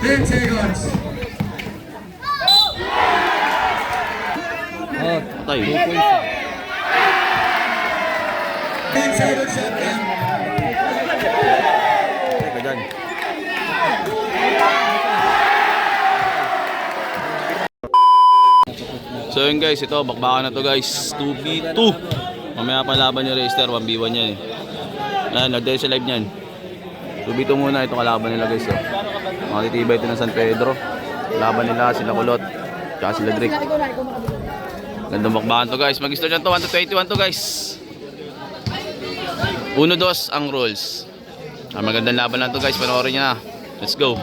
10 seconds. Oh, Patay. 2 points. 10 seconds shot clock. Teka dyan. So yun guys, ito bakbakan na to guys. 2v2. Mamaya pa laban ni Reister, 1v1 yan eh. Ayan, nag-dahil sa live niyan. 2v2 muna, ito kalaban nila guys oh. Makatitibay ito ng San Pedro. Laban nila sila Kulot, tsaka sila Drake. Gandang bakbakan to guys. Mag-start yan to, 1 to 21 to guys. 1-2 ang rules. Magandang laban lang to guys, panoorin nyo na. Let's go.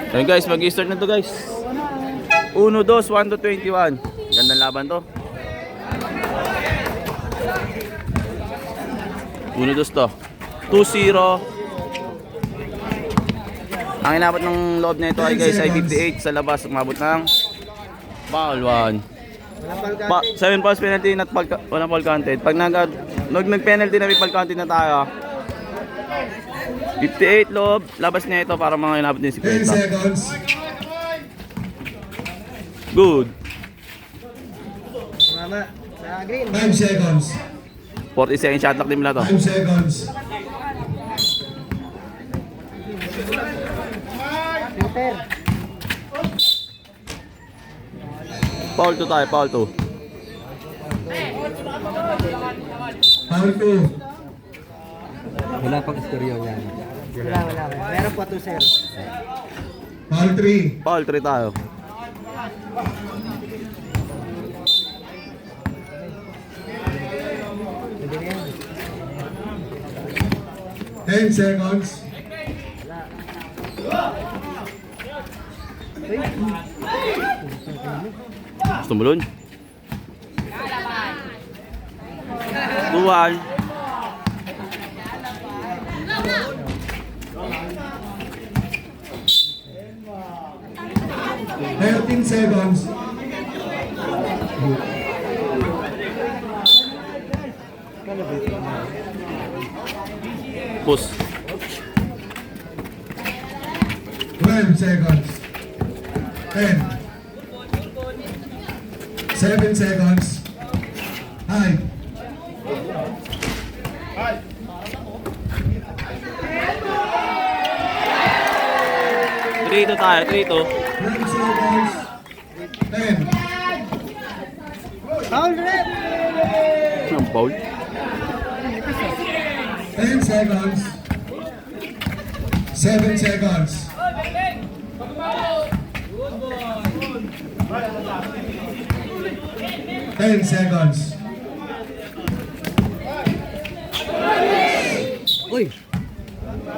Ayun guys, mag-start na to guys. 1-2, 1 to 21. Gandang laban to. 1-2 to. 2-0. Ang inabot ng loob na ito ay guys ay 58 sa labas. Umabot ng foul 1. 7 fouls penalty at walang foul counted. Pag nag-penalty na may foul counted na tayo. 58 loob. Labas niya ito para mga inabot niya 10 50. seconds. Good. 5 seconds. 40 second shot clock din nila to. 5 seconds. Foul 2 tayo, foul 2. Foul 2. Wala pang istoryo yan. Wala. Meron pa 2-0. Foul 3. Foul 3 tayo. Pwede na yan. 10 seconds. Gusto mo lun? 2-1. Thirteen seconds. Push. 12 seconds. 10. 7 seconds. 5. Three to tayo, 3-2. 12 seconds. 10. Foul red! Ang foul? 10 seconds. 7 seconds. 10 seconds. Uy!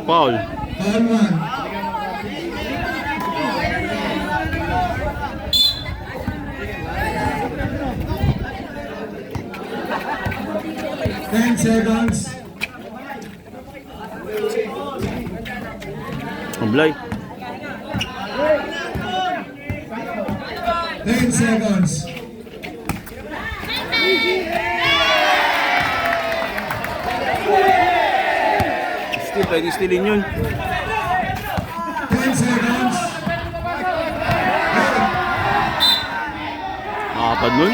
Foul. Foul 1. Ten seconds. Amblay. 10 seconds. Still, pwede stealin yun. 10 seconds. Nakapad nun.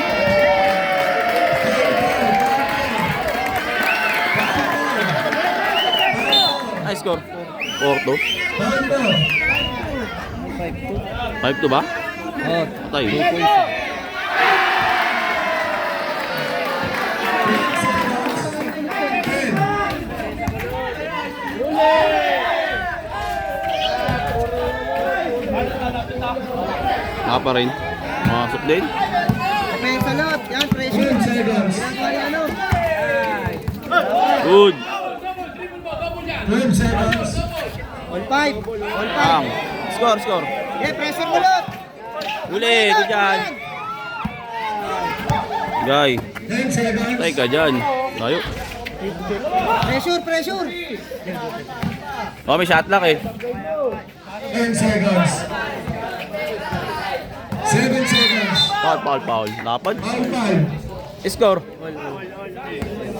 Ay, score. 4-2. Foul 4. 5-2 ba? Oh, Patay. 2 points. Naka pa rin. Masok din. Depensa lot. Yan, pressure. 10 seconds. Ano? Good. 12 seconds. All 5. All 5. Ang. Score. Yeah, pressure mo lot. Uli, ito dyan. Guy, 10 seconds. tay ka dyan. Tayo. Pressure. Oh, may shot lock eh. 10 seconds. 7 seconds. Foul. Lapad. Foul 5. Score.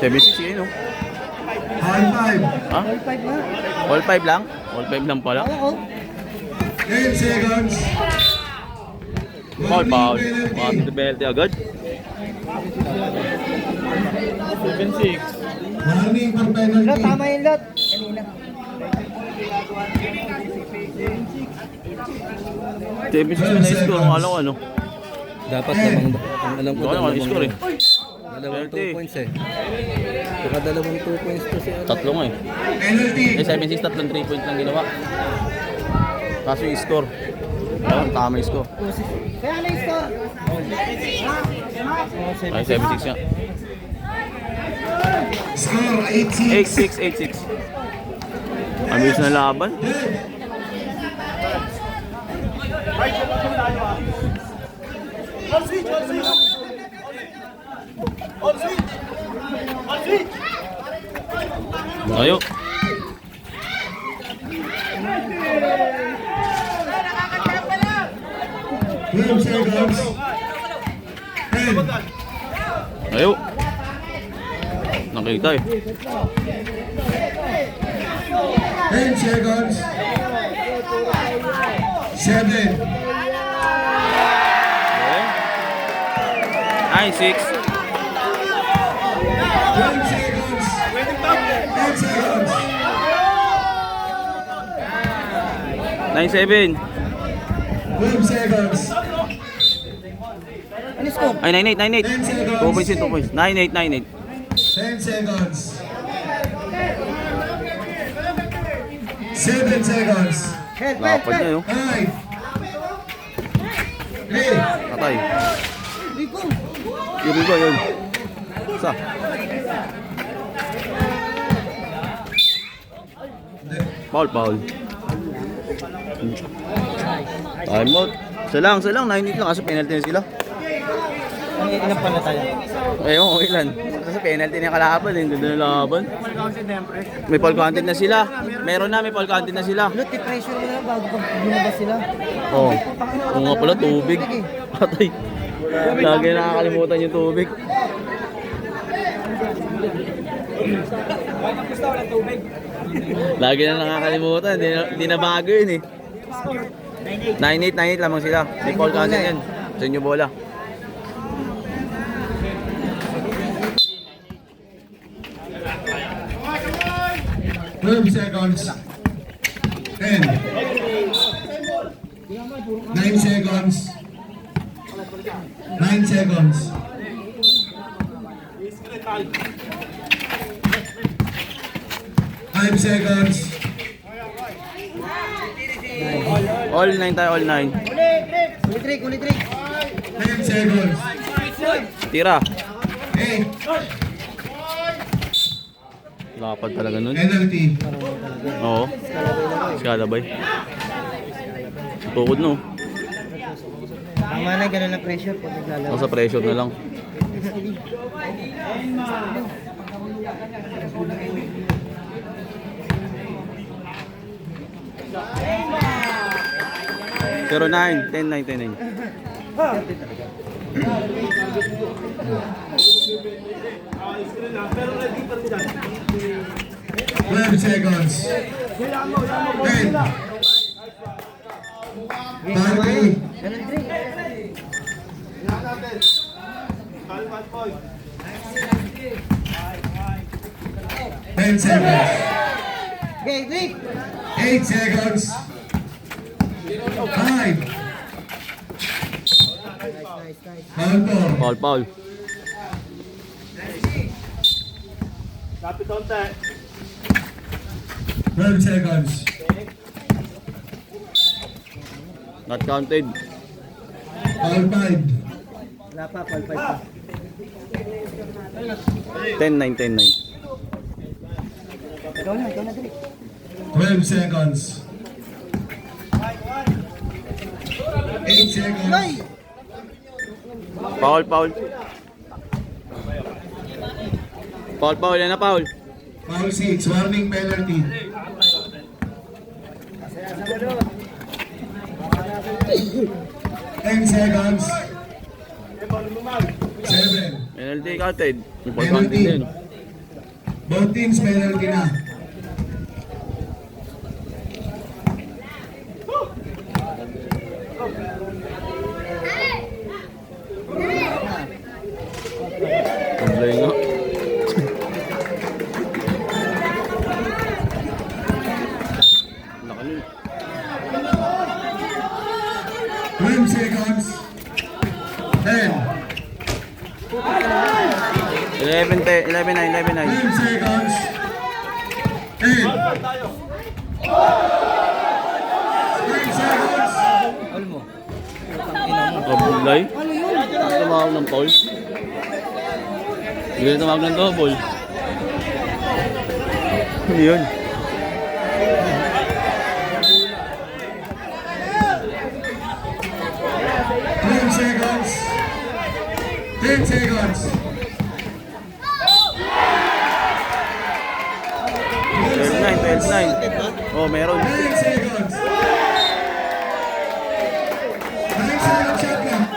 7-6 yun, no? Foul 5. Ha? All 5 na. All 5 lang? All 5 lang pala? Oo. 10 seconds. Foul, foul. Warning Mga penalty. penalty agad. 7-6. Warning for Lot, penalty. tama yung lot. Kanina. 7-6 na score. Ang alam ko ano. Dapat lamang, ang alam ko Ano ang dalawang, score eh. dalawang 2 30. points eh. Baka dalawang 2 points to siya. Tatlo nga eh. Penalty. 7-6, tatlong 3 points lang ginawa. Kaso yung score. Ayun, tama yung score. Kaya ano yung score? Ay, 7-6 nga. Score 8-6. 8-6, 8-6. Amiss na laban. Ayo. 12 seconds. 10. Ayo. Nakita eh. 10 seconds. 7. Ay, 6. 12 seconds. 10 seconds. 9-7. 12 seconds. Ano yung score? Ay, 9-8, 9-8. 10 seconds. 2 points yun, 2 points. 9-8, 9-8. 10 seconds. 7 seconds. Help, help, Lapad niya help. yun. 5. 3. Patay. Rico. Yung iba yun. Isa. Foul, foul. Time out. Isa lang. 9-8 lang kasi penalty na sila. Ilan pa na tayo? Ayun, ilan. Kasi penalty na yung kalaban. Hindi na laban. May foul content na sila. Meron na, may foul content na sila. Lot, i-pressure mo na bago pag lumabas sila. Oo. Oo nga pala, tubig. Patay. Lagi nakakalimutan yung tubig. Lagi na nakakalimutan. Hindi na bago yun eh. 9-8 lamang sila. May foul content yan. Sa inyo bola. Twelve seconds. 10. 9 seconds. 9 seconds. 5 seconds. All 9 tayo, all 9. Ulit, Rick, ulit, Rick. 10 seconds. Tira. 8. Lapad talaga nun. Penalty. Oo. Skalabay. Tukod no. Tama na, ganun ang pressure pag naglalaro. Nasa pressure na lang. Pero 9, 10, 9, 10, 9. Twelve seconds. 10. Penalty. Ganun, Rick. 10 seconds. Okay, Rick. 8 seconds. 5. Nice. Foul po. Foul, foul. Lapit konti. 12 seconds. Not counted. Foul 5. Wala pa, call 5 pa. 10, 9, 10, 9. Ikaw na, Rick. 12 seconds. 8 seconds. Ay! Foul, foul. Foul, foul. Yan na, foul. Foul 6. Warning penalty. 10 seconds. 7. Penalty counted. May foul counted din. Both teams penalty na. 12 seconds. 10. 11, 9, 11, 9. 12 seconds. 10. 9 seconds. All mo. Putang ina mo. Kabulay. Ano tumawag ng foul? Hindi na tumawag ng double. Ano yun? Seconds. 10 seconds. 12, 9. Oh, meron. 9 seconds. 9 seconds shot clock.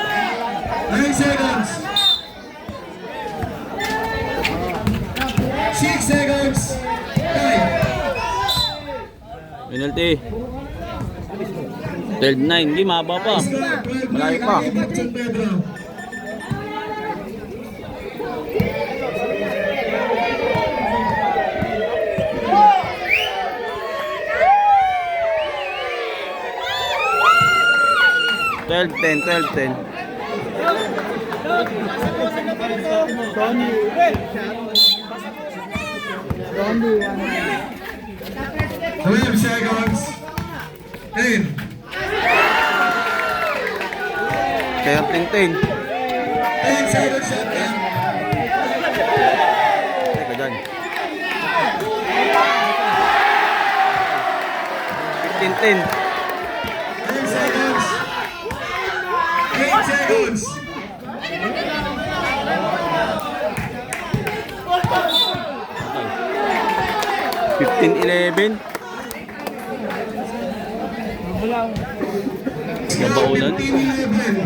9 seconds. 6 seconds. 5. Penalty. 12, 9. Hindi, mahaba pa. Malayo pa. Pedro. Twelve, 10. 12 seconds. 10. 13, 10. 10 seconds shot clock. Teka dyan. 15, 10. 10 seconds. 8 seconds. 15, 11. Nabaunan. 15-11.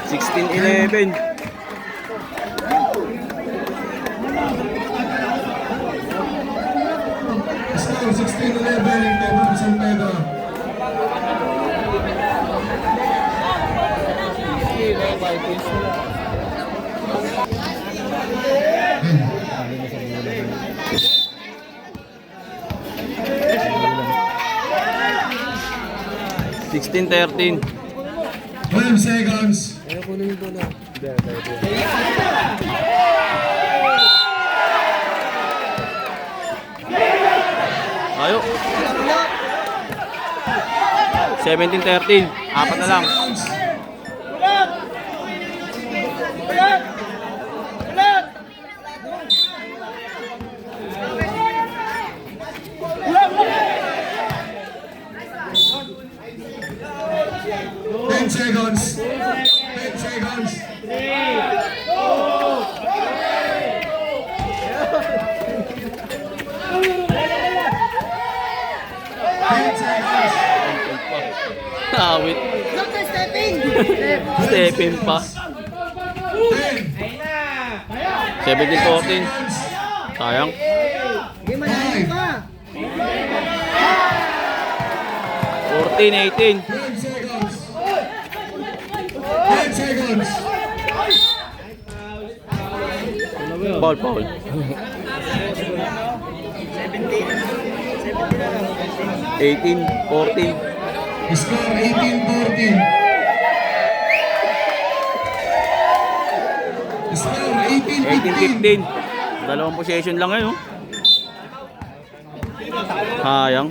Sixteen, 11. Score 16-11 in favor of San Pedro. Sixteen, 13. 12 seconds. Kaya kunin yung bola. Ayo. 17, 13. Apat na lang. Seconds. Ten seconds. 10 seconds. Ten seconds. Awit. Stepin pa. 10. 17, 14. Sayang. 5. 14, 18. 12 seconds. 10 seconds. Foul, foul. 18, 14. Score 18-14. Score 18-15. 18, 15. Dalawang possession lang ngayon. Sayang.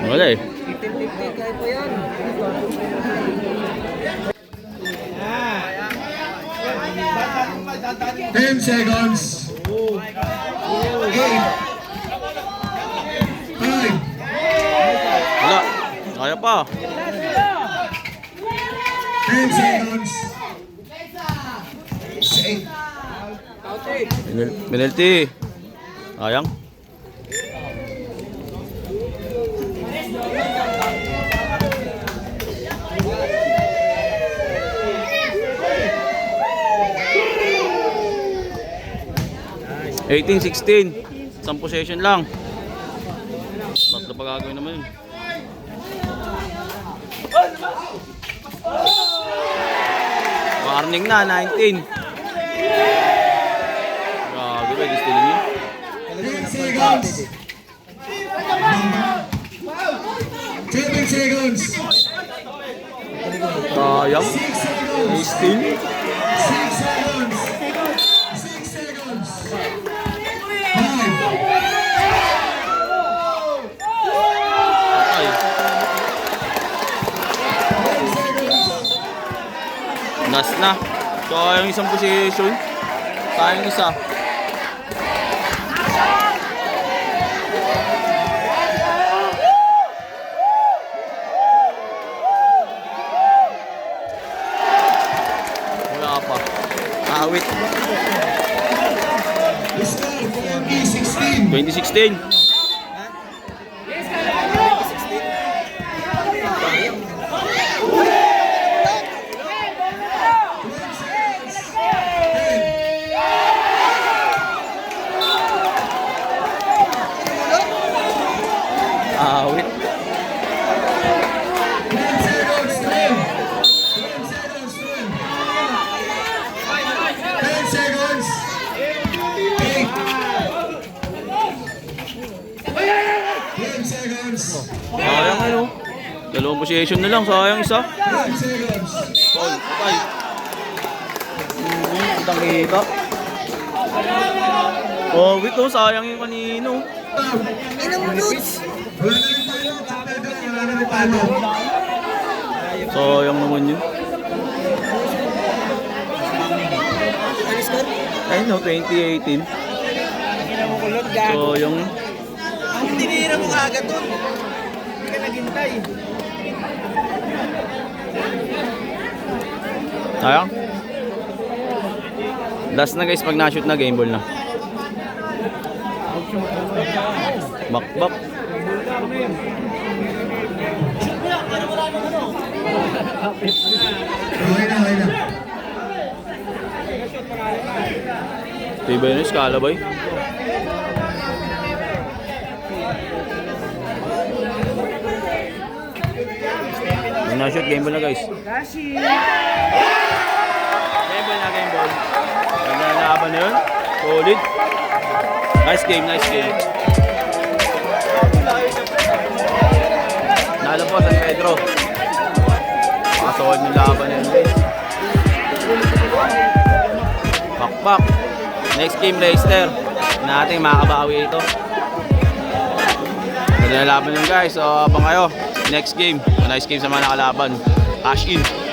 Wala eh. 15-15 kaya po yan. 10 seconds. 8. 5. Wala. Kaya pa. 10 seconds. 8. Penalty. Sayang. Nice. 18-16. Isang possession lang. Tatlo pa gagawin naman yun. Warning na, 19. Grabe ba, gusto niyo? 10 seconds. 7 seconds. Sayang. 6 seconds. 16. 6 seconds. 6 seconds. 5. Ay, 10 seconds. nas na. Sayang isang position. Sayang isa. Wala pa. Awit. Score 2016. 2016. Awit. 10 seconds. 10 seconds. 10 seconds. 8. 10 seconds. Sayang ano. Dalawang position na lang. Sayang isa. 10 seconds. Paul, patay. Kitang kita. Oh, wait oh, sayang yung kanino. Wala na yung tayo. Pedro, wala na yung tayo. Sayang naman yun. Ano score? Ayun no, 2018. Kulot gago. So yung Tinira mo agad doon. Hindi ka naghintay. sayang. Last na guys, pag na-shoot na, game ball na. Bakbak. Okay na, okay na. Tiba yun, skala boy. Pag na-shoot, game ball na guys. Game ball na, game ball. Ganda na laban na yun. Solid. Nice game, nice game. Nalo po San Pedro. Solid ng laban na yun guys. Pakpak. Next game, Leicester. Natin makakabawi ito. Ganda na laban yun guys. So abang kayo. Next game. Nice game sa mga nakalaban. Cash in.